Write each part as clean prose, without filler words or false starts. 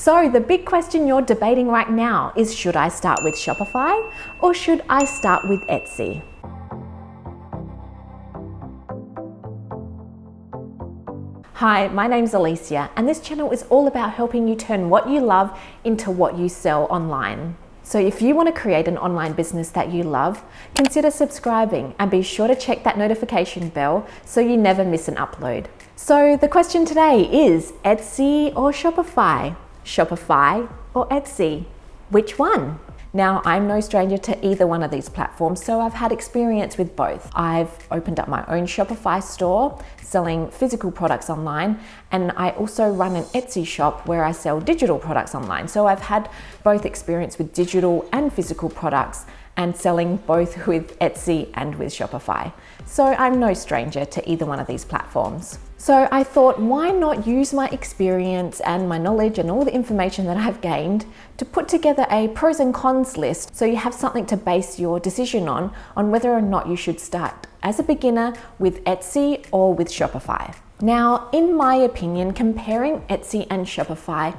So the big question you're debating right now is, should I start with Shopify or should I start with Etsy? Hi, my name's Alicia, and this channel is all about helping you turn what you love into what you sell online. So if you want to create an online business that you love, consider subscribing and be sure to check that notification bell so you never miss an upload. So the question today is, Etsy or Shopify? Shopify or Etsy? Which one? Now, I'm no stranger to either one of these platforms, so I've had experience with both. I've opened up my own Shopify store, selling physical products online, and I also run an Etsy shop where I sell digital products online. So I've had both experience with digital and physical products and selling both with Etsy and with Shopify. So I'm no stranger to either one of these platforms. So I thought, why not use my experience and my knowledge and all the information that I've gained to put together a pros and cons list so you have something to base your decision on whether or not you should start as a beginner with Etsy or with Shopify. Now, in my opinion, comparing Etsy and Shopify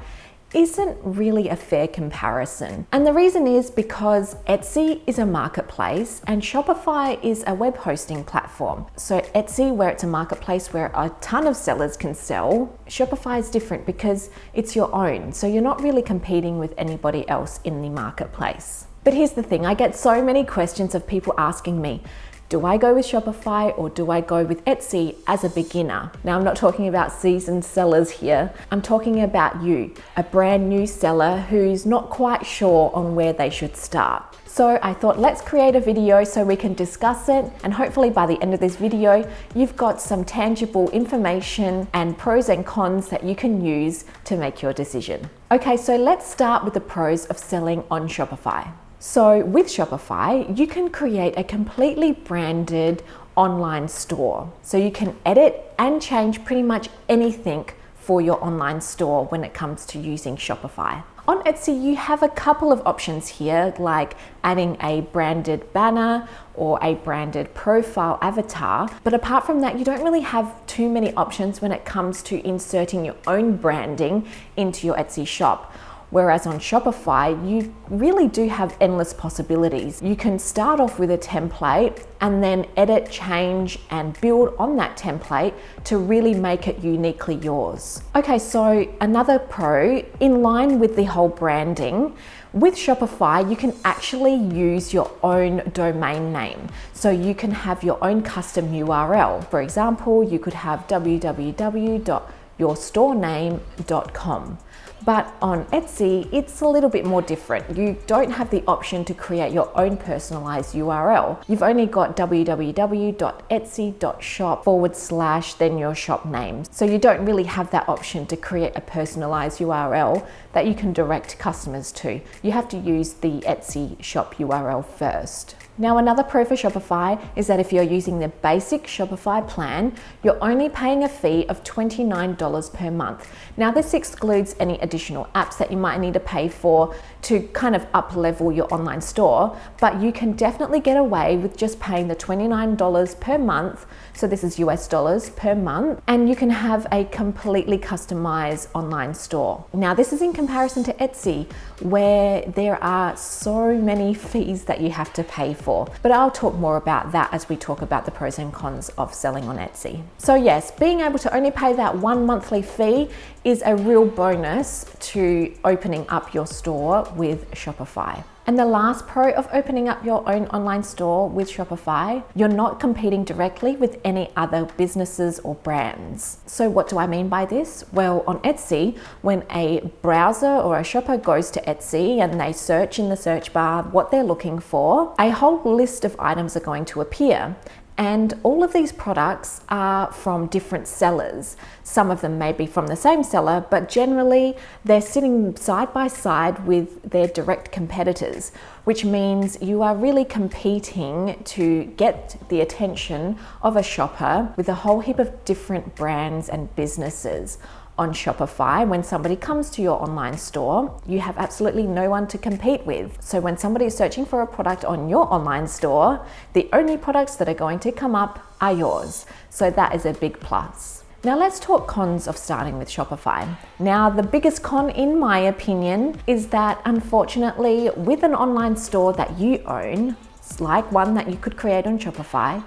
isn't really a fair comparison. And the reason is because Etsy is a marketplace and Shopify is a web hosting platform. So Etsy, where it's a marketplace where a ton of sellers can sell, Shopify is different because it's your own. So you're not really competing with anybody else in the marketplace. But here's the thing, I get so many questions of people asking me, do I go with Shopify or do I go with Etsy as a beginner? Now, I'm not talking about seasoned sellers here. I'm talking about you, a brand new seller who's not quite sure on where they should start. So I thought, let's create a video so we can discuss it, and hopefully by the end of this video, you've got some tangible information and pros and cons that you can use to make your decision. Okay, so let's start with the pros of selling on Shopify. So with Shopify, you can create a completely branded online store. So you can edit and change pretty much anything for your online store when it comes to using Shopify. On Etsy, you have a couple of options here, like adding a branded banner or a branded profile avatar. But apart from that, you don't really have too many options when it comes to inserting your own branding into your Etsy shop. Whereas on Shopify, you really do have endless possibilities. You can start off with a template and then edit, change, and build on that template to really make it uniquely yours. Okay, so another pro, in line with the whole branding, with Shopify, you can actually use your own domain name. So you can have your own custom URL. For example, you could have www.yourstorename.com. But on Etsy, it's a little bit more different. You don't have the option to create your own personalized URL. You've only got www.etsy.shop/ then your shop name. So you don't really have that option to create a personalized URL that you can direct customers to. You have to use the Etsy shop URL first. Now, another pro for Shopify is that if you're using the basic Shopify plan, you're only paying a fee of $29 per month. Now, this excludes any additional apps that you might need to pay for to kind of up-level your online store, but you can definitely get away with just paying the $29 per month. So this is US dollars per month, and you can have a completely customized online store. Now, this is in comparison to Etsy, where there are so many fees that you have to pay for. But I'll talk more about that as we talk about the pros and cons of selling on Etsy. So yes, being able to only pay that one monthly fee is a real bonus to opening up your store with Shopify. And the last pro of opening up your own online store with Shopify, you're not competing directly with any other businesses or brands. So what do I mean by this? Well, on Etsy, when a browser or a shopper goes to Etsy and they search in the search bar what they're looking for, a whole list of items are going to appear. And all of these products are from different sellers. Some of them may be from the same seller, but generally they're sitting side by side with their direct competitors, which means you are really competing to get the attention of a shopper with a whole heap of different brands and businesses. On Shopify, when somebody comes to your online store, you have absolutely no one to compete with. So when somebody is searching for a product on your online store, the only products that are going to come up are yours. So that is a big plus. Now let's talk cons of starting with Shopify. Now the biggest con in my opinion is that unfortunately with an online store that you own, like one that you could create on Shopify,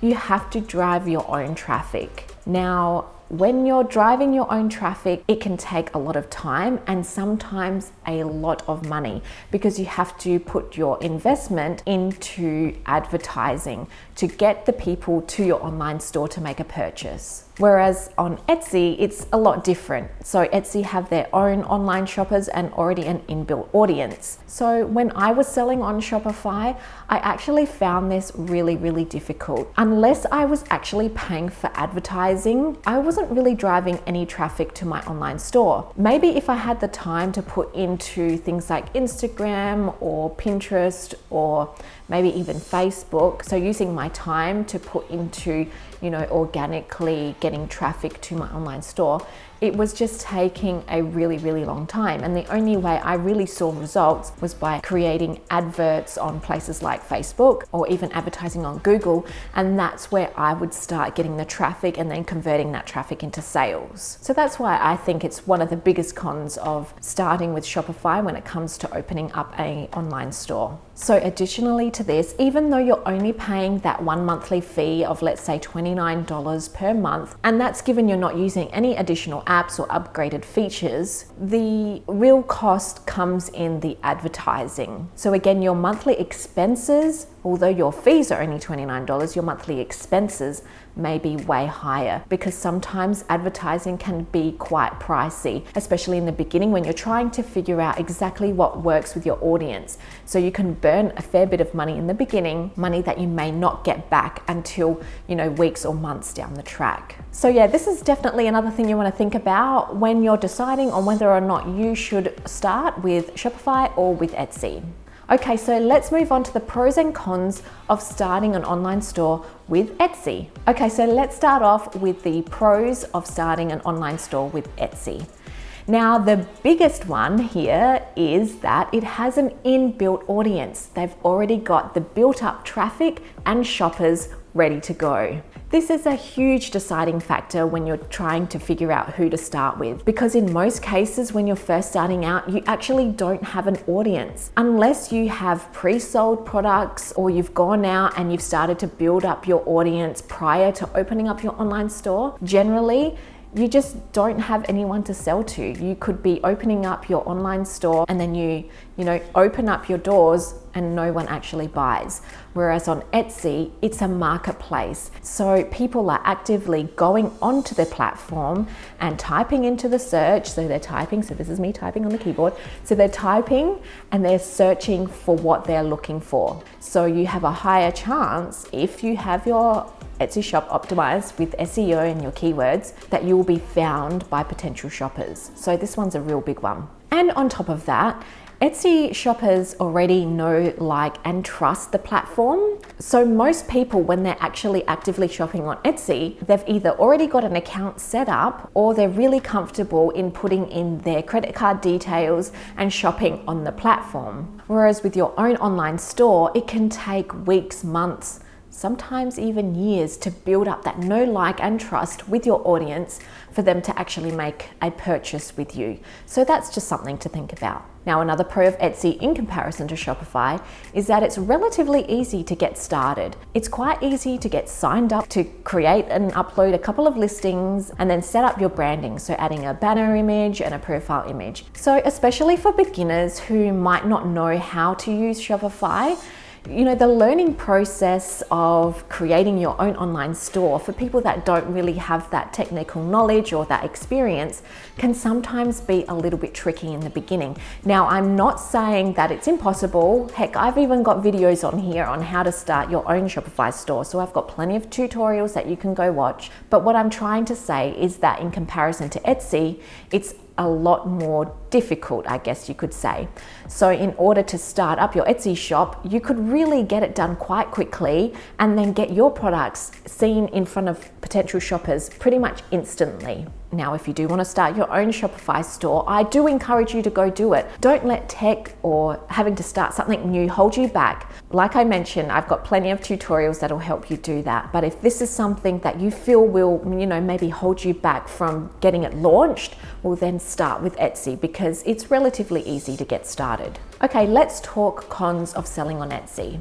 you have to drive your own traffic. Now, when you're driving your own traffic, it can take a lot of time and sometimes a lot of money because you have to put your investment into advertising to get the people to your online store to make a purchase. Whereas on Etsy, it's a lot different. So Etsy have their own online shoppers and already an inbuilt audience. So when I was selling on Shopify, I actually found this really, really difficult. Unless I was actually paying for advertising, I wasn't really driving any traffic to my online store. Maybe if I had the time to put into things like Instagram or Pinterest or maybe even Facebook. So using my time to put into, organically getting traffic to my online store, it was just taking a really, really long time. And the only way I really saw results was by creating adverts on places like Facebook or even advertising on Google. And that's where I would start getting the traffic and then converting that traffic into sales. So that's why I think it's one of the biggest cons of starting with Shopify when it comes to opening up an online store. So additionally to this, even though you're only paying that one monthly fee of let's say $29 per month, and that's given you're not using any additional apps or upgraded features, the real cost comes in the advertising. So again, your monthly expenses, although your fees are only $29, your monthly expenses may be way higher because sometimes advertising can be quite pricey, especially in the beginning when you're trying to figure out exactly what works with your audience. So you can burn a fair bit of money in the beginning, money that you may not get back until, weeks or months down the track. So yeah, this is definitely another thing you want to think about when you're deciding on whether or not you should start with Shopify or with Etsy. Okay, so let's move on to the pros and cons of starting an online store with Etsy. Okay, so let's start off with the pros of starting an online store with Etsy. Now, the biggest one here is that it has an inbuilt audience. They've already got the built up traffic and shoppers ready to go. This is a huge deciding factor when you're trying to figure out who to start with, because in most cases when you're first starting out, you actually don't have an audience. Unless you have pre-sold products or you've gone out and you've started to build up your audience prior to opening up your online store, generally, you just don't have anyone to sell to. You could be opening up your online store and then you open up your doors and no one actually buys. Whereas on Etsy, it's a marketplace. So people are actively going onto the platform and typing into the search. So they're typing, so this is me typing on the keyboard. So they're typing and they're searching for what they're looking for. So you have a higher chance if you have your Etsy shop optimized with SEO and your keywords that you will be found by potential shoppers. So this one's a real big one. And on top of that, Etsy shoppers already know, like, and trust the platform. So most people, when they're actually actively shopping on Etsy, they've either already got an account set up or they're really comfortable in putting in their credit card details and shopping on the platform. Whereas with your own online store, it can take weeks, months, sometimes even years to build up that know, like, and trust with your audience for them to actually make a purchase with you. So that's just something to think about. Now, another pro of Etsy in comparison to Shopify is that it's relatively easy to get started. It's quite easy to get signed up, to create and upload a couple of listings and then set up your branding. So adding a banner image and a profile image. So especially for beginners who might not know how to use Shopify, the learning process of creating your own online store for people that don't really have that technical knowledge or that experience can sometimes be a little bit tricky in the beginning. Now, I'm not saying that it's impossible. Heck, I've even got videos on here on how to start your own Shopify store. So I've got plenty of tutorials that you can go watch. But what I'm trying to say is that in comparison to Etsy, it's a lot more difficult, I guess you could say. So in order to start up your Etsy shop, you could really get it done quite quickly and then get your products seen in front of potential shoppers pretty much instantly. Now, if you do want to start your own Shopify store, I do encourage you to go do it. Don't let tech or having to start something new hold you back. Like I mentioned, I've got plenty of tutorials that'll help you do that. But if this is something that you feel will, maybe hold you back from getting it launched, well then start with Etsy because it's relatively easy to get started. Okay, let's talk cons of selling on Etsy.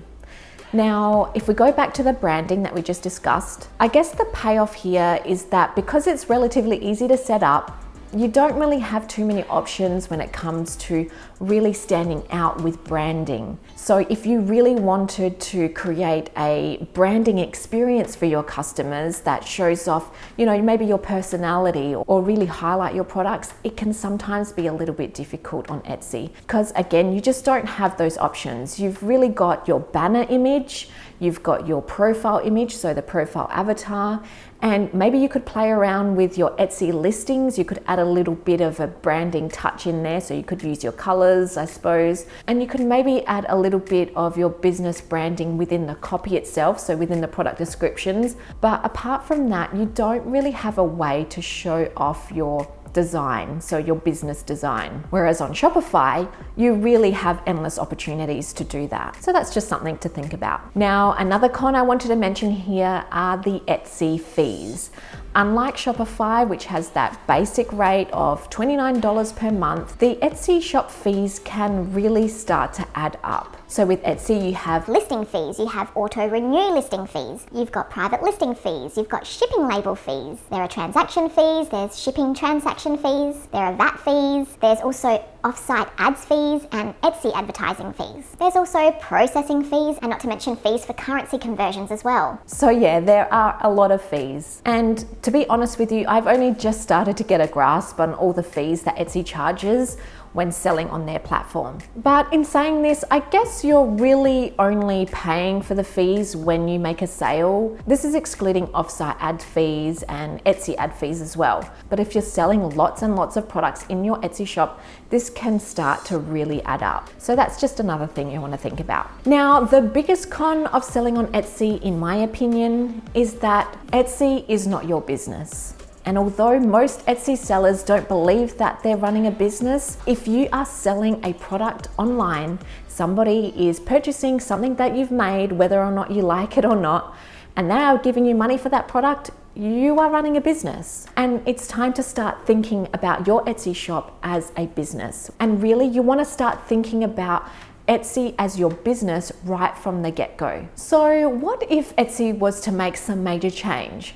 Now, if we go back to the branding that we just discussed, I guess the payoff here is that because it's relatively easy to set up, you don't really have too many options when it comes to really standing out with branding. So if you really wanted to create a branding experience for your customers that shows off, maybe your personality or really highlight your products, it can sometimes be a little bit difficult on Etsy because again, you just don't have those options. You've really got your banner image, you've got your profile image, so the profile avatar, and maybe you could play around with your Etsy listings. You could add a little bit of a branding touch in there. So you could use your colors, I suppose, and you could maybe add a little bit of your business branding within the copy itself, so within the product descriptions. But apart from that, you don't really have a way to show off your design, so your business design. Whereas on Shopify, you really have endless opportunities to do that. So that's just something to think about. Now, another con I wanted to mention here are the Etsy fees. Unlike Shopify, which has that basic rate of $29 per month, the Etsy shop fees can really start to add up. So with Etsy, you have listing fees, you have auto-renew listing fees, you've got private listing fees, you've got shipping label fees, there are transaction fees, there's shipping transaction fees, there are VAT fees, there's also off-site ads fees and Etsy advertising fees. There's also processing fees and not to mention fees for currency conversions as well. So yeah, there are a lot of fees. And to be honest with you, I've only just started to get a grasp on all the fees that Etsy charges when selling on their platform. But in saying this, I guess you're really only paying for the fees when you make a sale. This is excluding offsite ad fees and Etsy ad fees as well. But if you're selling lots and lots of products in your Etsy shop, this can start to really add up. So that's just another thing you want to think about. Now, the biggest con of selling on Etsy, in my opinion, is that Etsy is not your business. And although most Etsy sellers don't believe that they're running a business, if you are selling a product online, somebody is purchasing something that you've made, whether or not you like it or not, and they are giving you money for that product, you are running a business. And it's time to start thinking about your Etsy shop as a business. And really, you want to start thinking about Etsy as your business right from the get-go. So what if Etsy was to make some major change?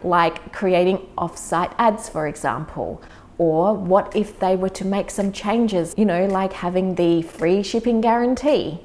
Like creating off-site ads, for example. Or what if they were to make some changes, like having the free shipping guarantee?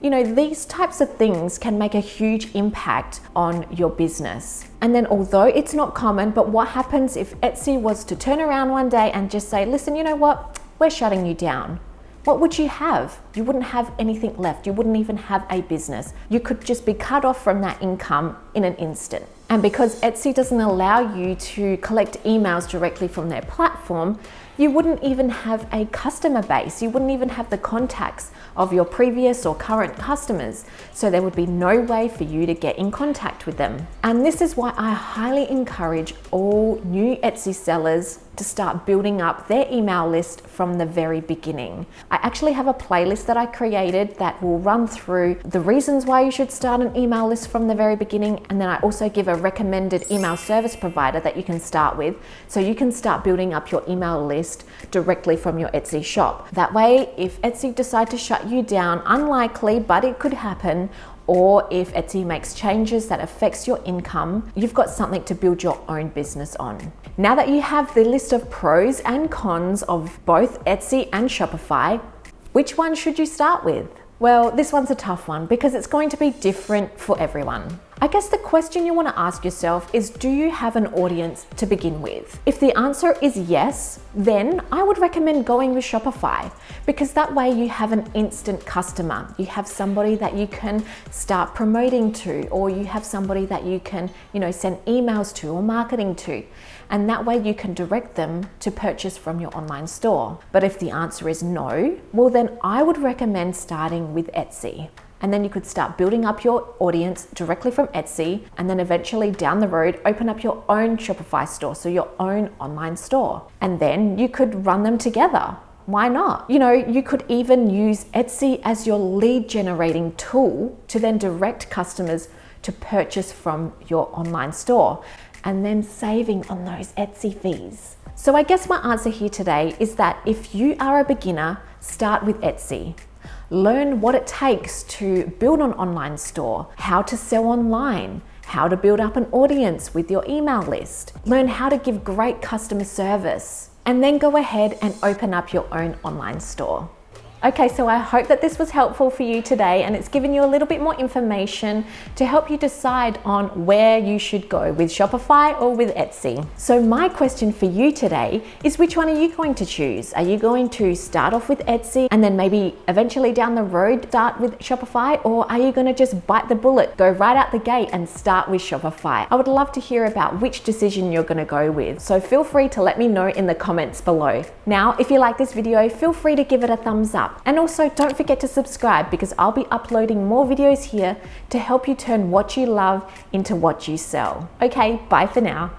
These types of things can make a huge impact on your business. And then although it's not common, but what happens if Etsy was to turn around one day and just say, listen, you know what? We're shutting you down. What would you have? You wouldn't have anything left. You wouldn't even have a business. You could just be cut off from that income in an instant. And because Etsy doesn't allow you to collect emails directly from their platform, you wouldn't even have a customer base. You wouldn't even have the contacts of your previous or current customers. So there would be no way for you to get in contact with them. And this is why I highly encourage all new Etsy sellers to start building up their email list from the very beginning. I actually have a playlist that I created that will run through the reasons why you should start an email list from the very beginning. And then I also give a recommended email service provider that you can start with, so you can start building up your email list directly from your Etsy shop. That way, if Etsy decide to shut you down, unlikely, but it could happen, or if Etsy makes changes that affects your income, you've got something to build your own business on. Now that you have the list of pros and cons of both Etsy and Shopify, which one should you start with? Well, this one's a tough one because it's going to be different for everyone. I guess the question you want to ask yourself is, do you have an audience to begin with? If the answer is yes, then I would recommend going with Shopify, because that way you have an instant customer. You have somebody that you can start promoting to, or you have somebody that you can, send emails to or marketing to. And that way you can direct them to purchase from your online store. But if the answer is no, well then I would recommend starting with Etsy. and then you could start building up your audience directly from Etsy, and then eventually down the road, open up your own Shopify store, so your own online store. And then you could run them together. Why not? You know, you could even use Etsy as your lead generating tool to then direct customers to purchase from your online store, and then saving on those Etsy fees. So I guess my answer here today is that if you are a beginner, start with Etsy. Learn what it takes to build an online store, how to sell online, how to build up an audience with your email list. Learn how to give great customer service, and then go ahead and open up your own online store. Okay, so I hope that this was helpful for you today, and it's given you a little bit more information to help you decide on where you should go with Shopify or with Etsy. So my question for you today is, which one are you going to choose? Are you going to start off with Etsy and then maybe eventually down the road start with Shopify, or are you going to just bite the bullet, go right out the gate and start with Shopify? I would love to hear about which decision you're going to go with. So feel free to let me know in the comments below. Now, if you like this video, feel free to give it a thumbs up. And also don't forget to subscribe, because I'll be uploading more videos here to help you turn what you love into what you sell. Okay, bye for now.